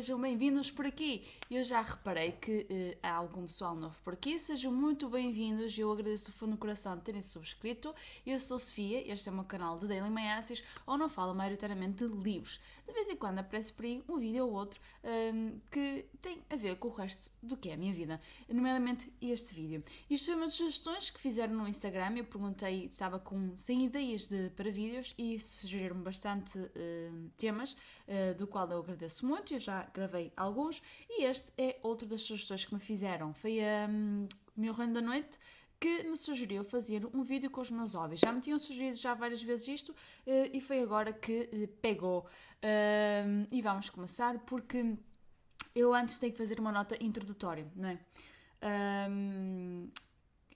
sejam bem-vindos por aqui. Eu já reparei que há algum pessoal novo por aqui, sejam muito bem-vindos. Eu agradeço do fundo do coração de terem subscrito. Eu sou Sofia, este é o meu canal de Daily Maiaces, onde não falo maioritariamente de livros. De vez em quando aparece por aí um vídeo ou outro que tem a ver com o resto do que é a minha vida, nomeadamente este vídeo. Isto foi uma das sugestões que fizeram no Instagram. Eu perguntei, estava com 100 ideias para vídeos e sugeriram-me bastante temas, do qual eu agradeço muito. Eu já gravei alguns e este é outro das sugestões que me fizeram. Foi a Meu Reino da Noite que me sugeriu fazer um vídeo com os meus hobbies. Já me tinham sugerido já várias vezes isto e foi agora que pegou. E vamos começar porque eu antes tenho que fazer uma nota introdutória, não é?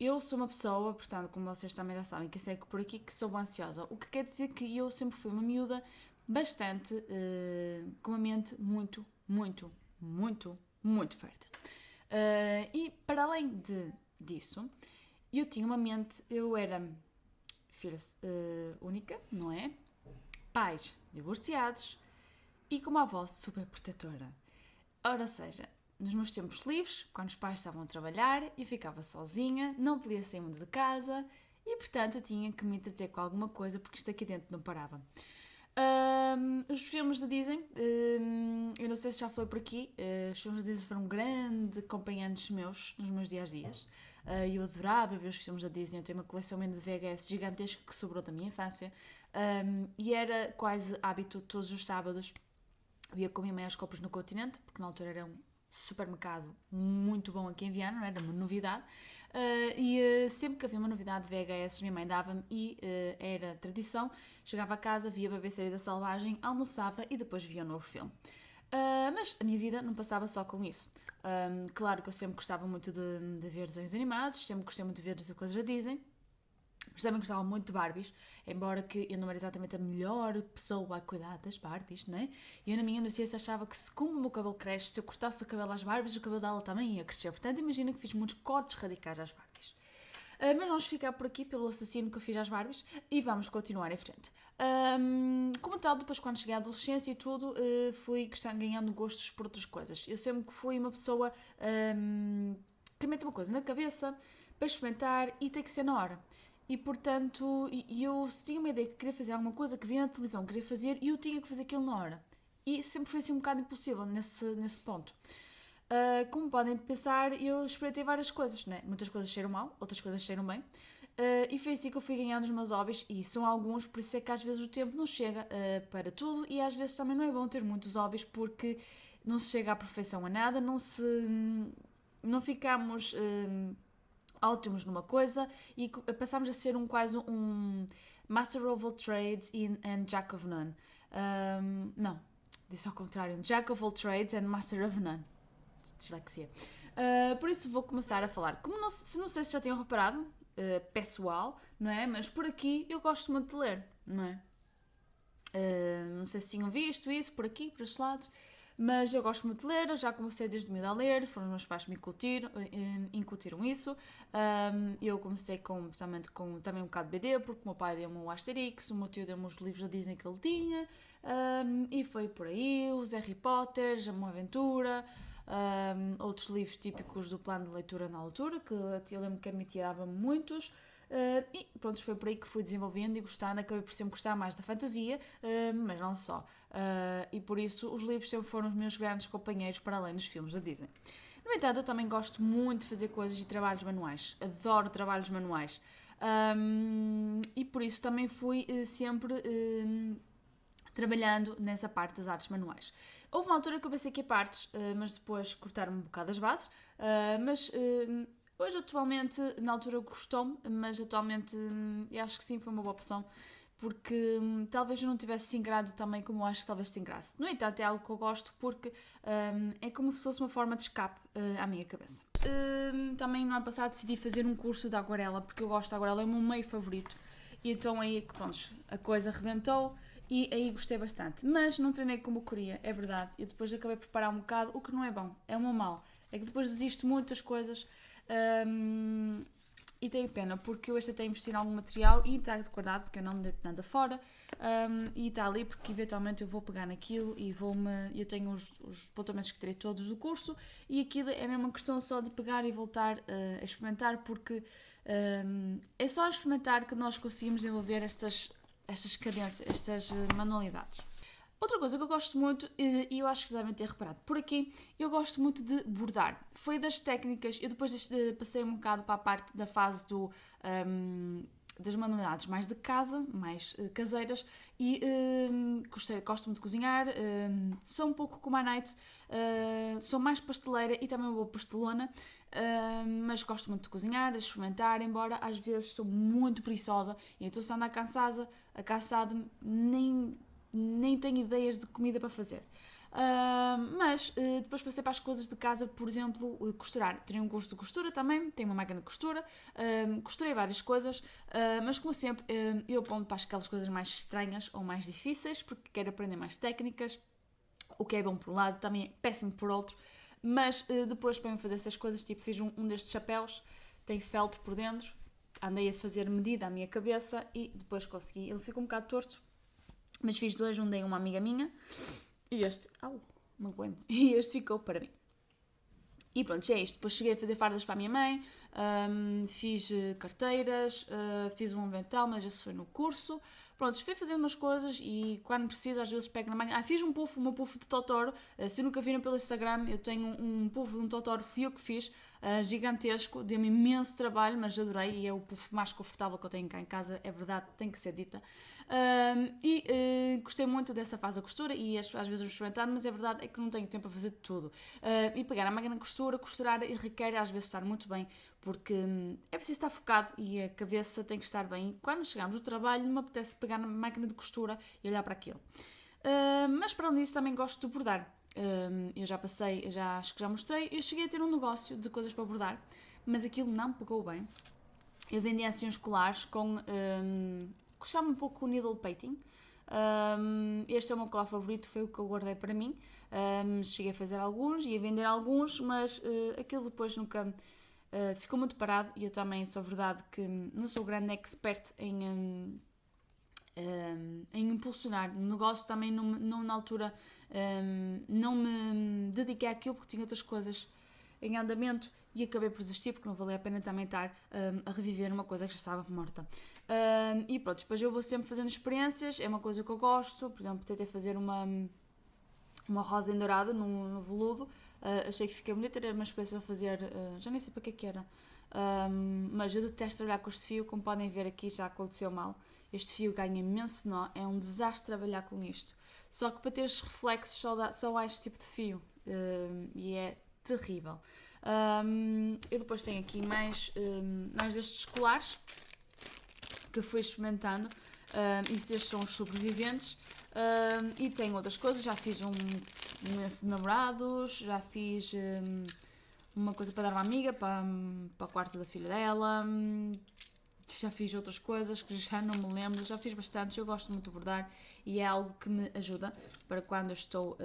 Eu sou uma pessoa, portanto, como vocês também já sabem, que segue por aqui, que sou ansiosa. O que quer dizer que eu sempre fui uma miúda bastante, com uma mente muito, muito, muito, muito fértil. E para além disso, eu tinha uma mente, eu era filha única, não é? Pais divorciados e com uma avó super protetora. Ora seja, nos meus tempos livres, quando os pais estavam a trabalhar, eu ficava sozinha, não podia sair muito de casa e, portanto, eu tinha que me entreter com alguma coisa porque isto aqui dentro não parava. Os filmes da Disney, eu não sei se já falei por aqui, os filmes da Disney foram grandes acompanhantes meus nos meus dias. Eu adorava ver os filmes da Disney, eu tenho uma coleção de VHS gigantesca que sobrou da minha infância e era quase hábito todos os sábados. Eu ia com a minha mãe às compras no Continente, porque na altura era um supermercado muito bom aqui em Viana, não era uma novidade, sempre que havia uma novidade de VHS, minha mãe dava-me e era tradição, chegava a casa, via BBC da Selvagem, almoçava e depois via um novo filme. Mas a minha vida não passava só com isso. Claro que eu sempre gostava muito de ver desenhos animados, sempre gostei muito de ver coisas da Disney, mas também gostava muito de Barbies, embora que eu não era exatamente a melhor pessoa a cuidar das Barbies, não é? E eu na minha inocência achava que se como o meu cabelo cresce, se eu cortasse o cabelo às Barbies, o cabelo dela também ia crescer. Portanto, imagina que fiz muitos cortes radicais às Barbies. Mas vamos ficar por aqui pelo assassino que eu fiz às Barbies e vamos continuar em frente. Como tal, depois quando cheguei à adolescência e tudo, fui ganhando gostos por outras coisas. Eu sempre fui uma pessoa que mete uma coisa na cabeça para experimentar e tem que ser na hora. E portanto, eu tinha uma ideia que queria fazer alguma coisa que via na televisão, queria fazer e eu tinha que fazer aquilo na hora. E sempre foi assim um bocado impossível nesse ponto. Como podem pensar, eu experimentei várias coisas, né? Muitas coisas cheiram mal, outras coisas cheiram bem. E foi assim que eu fui ganhando os meus hobbies, e são alguns, por isso é que às vezes o tempo não chega para tudo, e às vezes também não é bom ter muitos hobbies, porque não se chega à perfeição a nada, não ficamos ótimos numa coisa e passamos a ser quase um Master of all Trades and Jack of None. Não, disse ao contrário, um Jack of all Trades and Master of None. Dislexia. Por isso vou começar a falar. Como não sei se já tinham reparado, pessoal, não é? Mas por aqui eu gosto muito de ler, não é? Não sei se tinham visto isso por aqui, por estes lados, mas eu gosto muito de ler, eu já comecei desde miúdo a ler, foram os meus pais que me incutiram isso. Eu comecei precisamente com também um bocado de BD, porque o meu pai deu-me o Asterix, o meu tio deu-me os livros da Disney que ele tinha, e foi por aí, os Harry Potter, a Uma Aventura, outros livros típicos do plano de leitura na altura, que eu lembro que a minha tia dava-me muitos. E pronto, foi por aí que fui desenvolvendo e gostando, acabei por sempre gostar mais da fantasia, mas não só. E por isso os livros sempre foram os meus grandes companheiros para além dos filmes da Disney. No entanto, eu também gosto muito de fazer coisas e trabalhos manuais, adoro trabalhos manuais. E por isso também fui sempre trabalhando nessa parte das artes manuais. Houve uma altura que eu pensei que ia partes, mas depois cortaram-me um bocado as bases, mas hoje, atualmente, na altura gostou-me, mas atualmente eu acho que sim, foi uma boa opção, porque talvez eu não tivesse se ingrado também como eu acho que talvez se ingrasse. No entanto, é algo que eu gosto porque é como se fosse uma forma de escape à minha cabeça. Também no ano passado decidi fazer um curso de aguarela, porque eu gosto de aguarela, é o meu meio favorito. E então aí, pronto, a coisa rebentou e aí gostei bastante. Mas não treinei como eu queria, é verdade. Eu depois acabei por parar um bocado, o que não é bom, é um mal. É que depois desisto muitas coisas e tenho pena porque eu este até investi em algum material e está guardado porque eu não deito nada fora, e está ali porque eventualmente eu vou pegar naquilo e eu tenho os apontamentos que tirei todos do curso e aquilo é mesmo uma questão só de pegar e voltar a experimentar, porque é só a experimentar que nós conseguimos desenvolver estas cadências, estas manualidades. Outra coisa que eu gosto muito, e eu acho que devem ter reparado por aqui, eu gosto muito de bordar. Foi das técnicas, eu depois passei um bocado para a parte da fase das manualidades mais de casa, mais caseiras, e gosto muito de cozinhar, sou um pouco como a Night, sou mais pasteleira e também uma boa pastelona, mas gosto muito de cozinhar, de experimentar, embora às vezes sou muito preguiçosa e então se andar cansada, nem tenho ideias de comida para fazer. Mas depois passei para as coisas de casa, por exemplo, costurar. Tenho um curso de costura também, tenho uma máquina de costura, costurei várias coisas, mas como sempre eu ponho para aquelas coisas mais estranhas ou mais difíceis, porque quero aprender mais técnicas, o que é bom por um lado, também é péssimo por outro, mas depois para eu fazer essas coisas, tipo fiz um destes chapéus, tem feltro por dentro, andei a fazer medida à minha cabeça e depois consegui, ele ficou um bocado torto, mas fiz dois, um dei a uma amiga minha e este, e este ficou para mim. E pronto, já é isto. Depois cheguei a fazer fardas para a minha mãe, fiz carteiras, fiz um avental, mas isso foi no curso. Pronto, fui fazendo umas coisas e quando preciso às vezes pego na máquina. Fiz um puff de Totoro. Se nunca viram pelo Instagram, eu tenho um puff de um Totoro, fui eu que fiz, gigantesco, deu-me imenso trabalho, mas adorei e é o puff mais confortável que eu tenho cá em casa, é verdade, tem que ser dita. Gostei muito dessa fase da costura e às vezes vou experimentando, mas é verdade é que não tenho tempo a fazer tudo. E pegar a máquina de costura, costurar requer às vezes estar muito bem, porque é preciso estar focado e a cabeça tem que estar bem. E quando chegamos do trabalho, não me apetece pegar na máquina de costura e olhar para aquilo. Mas para além disso também gosto de bordar. Eu já passei, acho que já mostrei, eu cheguei a ter um negócio de coisas para bordar, mas aquilo não pegou bem. Eu vendia assim uns colares com, que chama um pouco o needle painting. Este é o meu colar favorito, foi o que eu guardei para mim. Cheguei a fazer alguns e a vender alguns, mas aquilo depois nunca ficou muito parado e eu também sou verdade que não sou grande expert em impulsionar o negócio, também não na altura não me dediquei àquilo porque tinha outras coisas em andamento e acabei por desistir porque não valia a pena também estar a reviver uma coisa que já estava morta. E pronto, depois eu vou sempre fazendo experiências, é uma coisa que eu gosto, por exemplo, tentei fazer uma rosa em dourado no veludo, achei que fica bonita, era uma experiência para fazer, já nem sei para que era, mas eu detesto trabalhar com este fio, como podem ver aqui já aconteceu mal, este fio ganha imenso nó, é um desastre trabalhar com isto, só que para ter estes reflexos só há este tipo de fio, e é terrível. Eu depois tenho aqui mais destes colares que fui experimentando, estes são os sobreviventes, e tenho outras coisas, já fiz um lenço de namorados, já fiz uma coisa para dar a uma amiga, para o quarto da filha dela, já fiz outras coisas que já não me lembro, já fiz bastantes, eu gosto muito de bordar e é algo que me ajuda para quando eu estou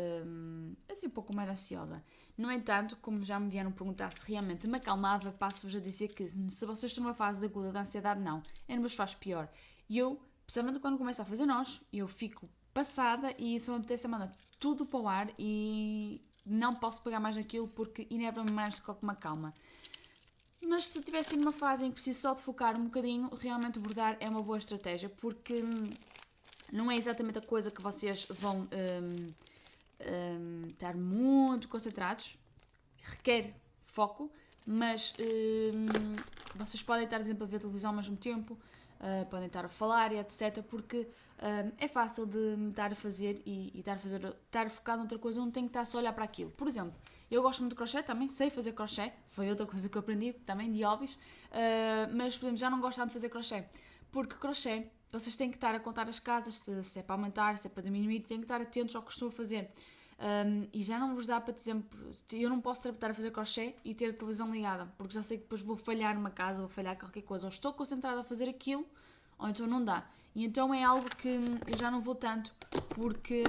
assim um pouco mais ansiosa. No entanto, como já me vieram perguntar se realmente me acalmava, passo-vos a dizer que se vocês estão numa fase de aguda de ansiedade, não, ainda vos faz pior. E eu, principalmente quando começo a fazer nós, eu fico passada e se me apetece manda tudo para o ar e não posso pegar mais naquilo porque inevita-me mais do que me acalma. Mas se estivesse numa fase em que preciso só de focar um bocadinho, realmente bordar é uma boa estratégia, porque não é exatamente a coisa que vocês vão estar muito concentrados, requer foco, mas vocês podem estar, por exemplo, a ver televisão ao mesmo tempo, podem estar a falar e etc, porque é fácil de estar a fazer e estar focado noutra coisa, não tem que estar só a olhar para aquilo. Por exemplo, eu gosto muito de crochê também, sei fazer crochê, foi outra coisa que eu aprendi também de hobbies, mas por exemplo, já não gosto tanto de fazer crochê, porque crochê, vocês têm que estar a contar as casas, se é para aumentar, se é para diminuir, têm que estar atentos ao que estou a fazer. E já não vos dá para, por exemplo, eu não posso estar a fazer crochê e ter a televisão ligada, porque já sei que depois vou falhar numa casa, vou falhar qualquer coisa, ou estou concentrada a fazer aquilo, ou então não dá. E então é algo que eu já não vou tanto porque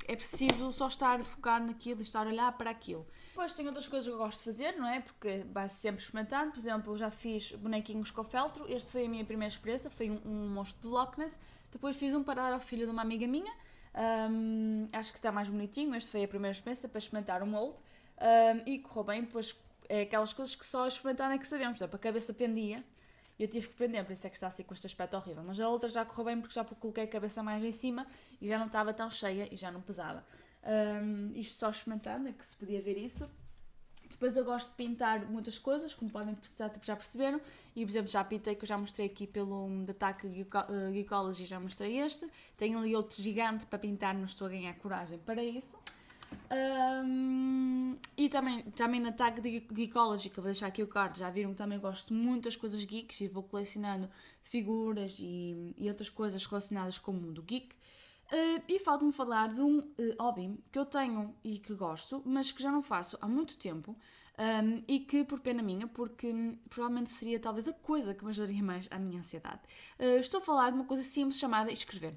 é preciso só estar focado naquilo e estar a olhar para aquilo. Depois tem outras coisas que eu gosto de fazer, não é? Porque vai sempre experimentar. Por exemplo, eu já fiz bonequinhos com feltro. Este foi a minha primeira experiência, foi um monstro de Loch Ness. Depois fiz um para dar ao filho de uma amiga minha. Acho que está mais bonitinho. Este foi a primeira experiência para experimentar o molde. E correu bem. Depois é aquelas coisas que só experimentar é que sabemos. Por exemplo, a cabeça pendia. Eu tive que prender, por isso é que está assim com este aspecto horrível. Mas a outra já correu bem porque já coloquei a cabeça mais em cima e já não estava tão cheia e já não pesava. Isto só experimentando, é que se podia ver isso. Depois eu gosto de pintar muitas coisas, como podem já perceberam. E, por exemplo, já pintei, que eu já mostrei aqui pelo Datac Geekology, já mostrei este. Tenho ali outro gigante para pintar, não estou a ganhar coragem para isso. E também na tag de Geekology, que eu vou deixar aqui o card, já viram que também gosto muito das coisas geeks e vou colecionando figuras e outras coisas relacionadas com o mundo geek. E falta-me falar de um hobby que eu tenho e que gosto, mas que já não faço há muito tempo, e que, por pena minha, porque provavelmente seria talvez a coisa que me ajudaria mais à minha ansiedade. Estou a falar de uma coisa simples chamada escrever.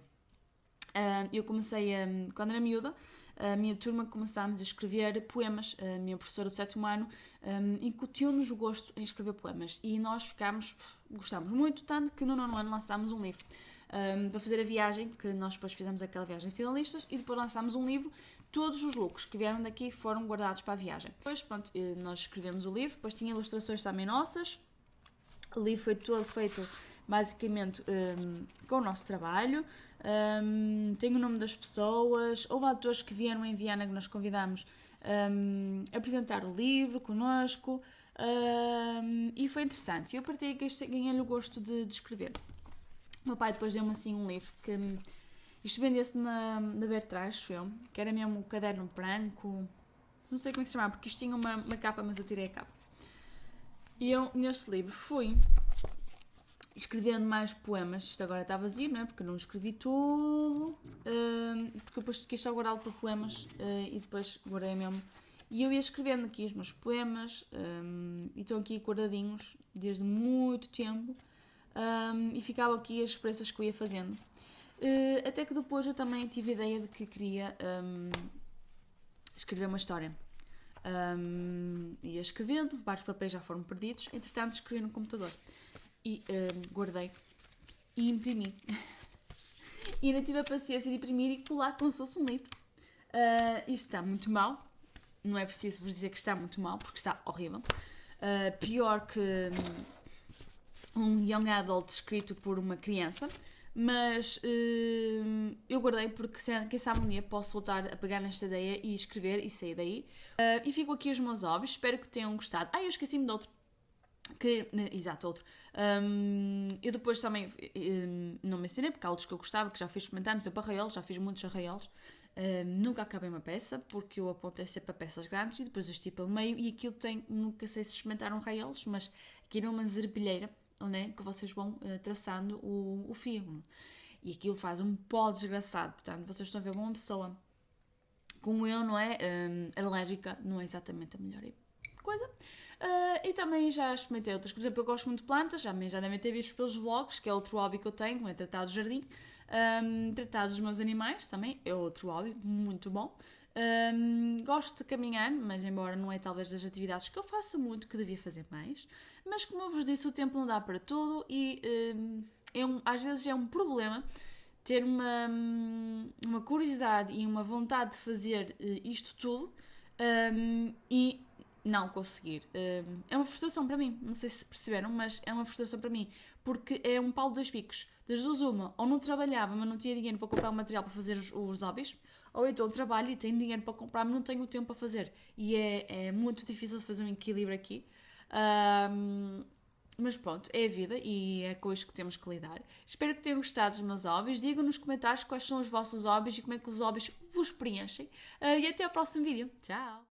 Eu comecei, quando era miúda, a minha turma começámos a escrever poemas. A minha professora do 7º ano incutiu-nos o gosto em escrever poemas e nós gostámos muito, tanto que no 9º ano lançámos um livro para fazer a viagem, que nós depois fizemos aquela viagem finalistas e depois lançámos um livro. Todos os lucros que vieram daqui foram guardados para a viagem. Depois, pronto, nós escrevemos o livro, depois tinha ilustrações também nossas. O livro foi todo feito basicamente com o nosso trabalho. Tem o nome das pessoas. Houve atores que vieram em Viana que nós convidámos apresentar o livro connosco, e foi interessante. Eu partilhei que ganhei-lhe o gosto de escrever. O meu pai depois deu-me assim um livro que isto vendia-se na Bertrand, acho eu, que era mesmo um caderno branco, não sei como é que se chamava, porque isto tinha uma capa, mas eu tirei a capa. E eu, neste livro, fui escrevendo mais poemas. Isto agora está vazio, não é? Porque eu não escrevi tudo, porque eu depois quis só guardá-lo para poemas, e depois guardei mesmo. E eu ia escrevendo aqui os meus poemas, e estão aqui guardadinhos desde muito tempo, e ficava aqui as experiências que eu ia fazendo. Até que depois eu também tive a ideia de que queria escrever uma história. Ia escrevendo, vários papéis já foram perdidos, entretanto escrevi no computador e guardei e imprimi. E ainda tive a paciência de imprimir e colar como se fosse um livro. Isto está muito mal, não é preciso vos dizer que está muito mal, porque está horrível. Pior que um young adult escrito por uma criança. Mas eu guardei porque quem sabe um dia posso voltar a pegar nesta ideia e escrever e sair daí. E fico aqui os meus hobbies, espero que tenham gostado. Eu esqueci-me de outro. Exato, outro. Eu depois também não mencionei, porque há outros que eu gostava, que já fiz experimentar, por exemplo, arraiolos, já fiz muitos arraiolos. Nunca acabei uma peça, porque eu apontei sempre para peças grandes e depois esti pelo meio, e aquilo nunca sei se experimentaram arraiolos, mas aqui era uma zerbilheira, né, que vocês vão traçando o fio. E aquilo faz um pó desgraçado. Portanto, vocês estão a ver uma pessoa como eu, não é? Alérgica, não é exatamente a melhor coisa. E também já experimentei outras. Por exemplo, eu gosto muito de plantas, já devem ter visto pelos vlogs, que é outro hobby que eu tenho, é tratar do jardim. Tratar dos meus animais também é outro hobby muito bom. Gosto de caminhar, mas embora não é talvez das atividades que eu faço muito, que devia fazer mais. Mas como eu vos disse, o tempo não dá para tudo e às vezes é um problema ter uma curiosidade e uma vontade de fazer isto tudo e não conseguir. É uma frustração para mim, não sei se perceberam, mas é uma frustração para mim, porque é um pau de dois picos. Das duas uma, ou não trabalhava, mas não tinha dinheiro para comprar o material para fazer os hobbies, ou então trabalho e tenho dinheiro para comprar, mas não tenho o tempo para fazer. E é muito difícil de fazer um equilíbrio aqui. Mas pronto, é a vida e é com isto que temos que lidar. Espero que tenham gostado dos meus hobbies. Digam nos comentários quais são os vossos hobbies e como é que os hobbies vos preenchem. E até ao próximo vídeo. Tchau!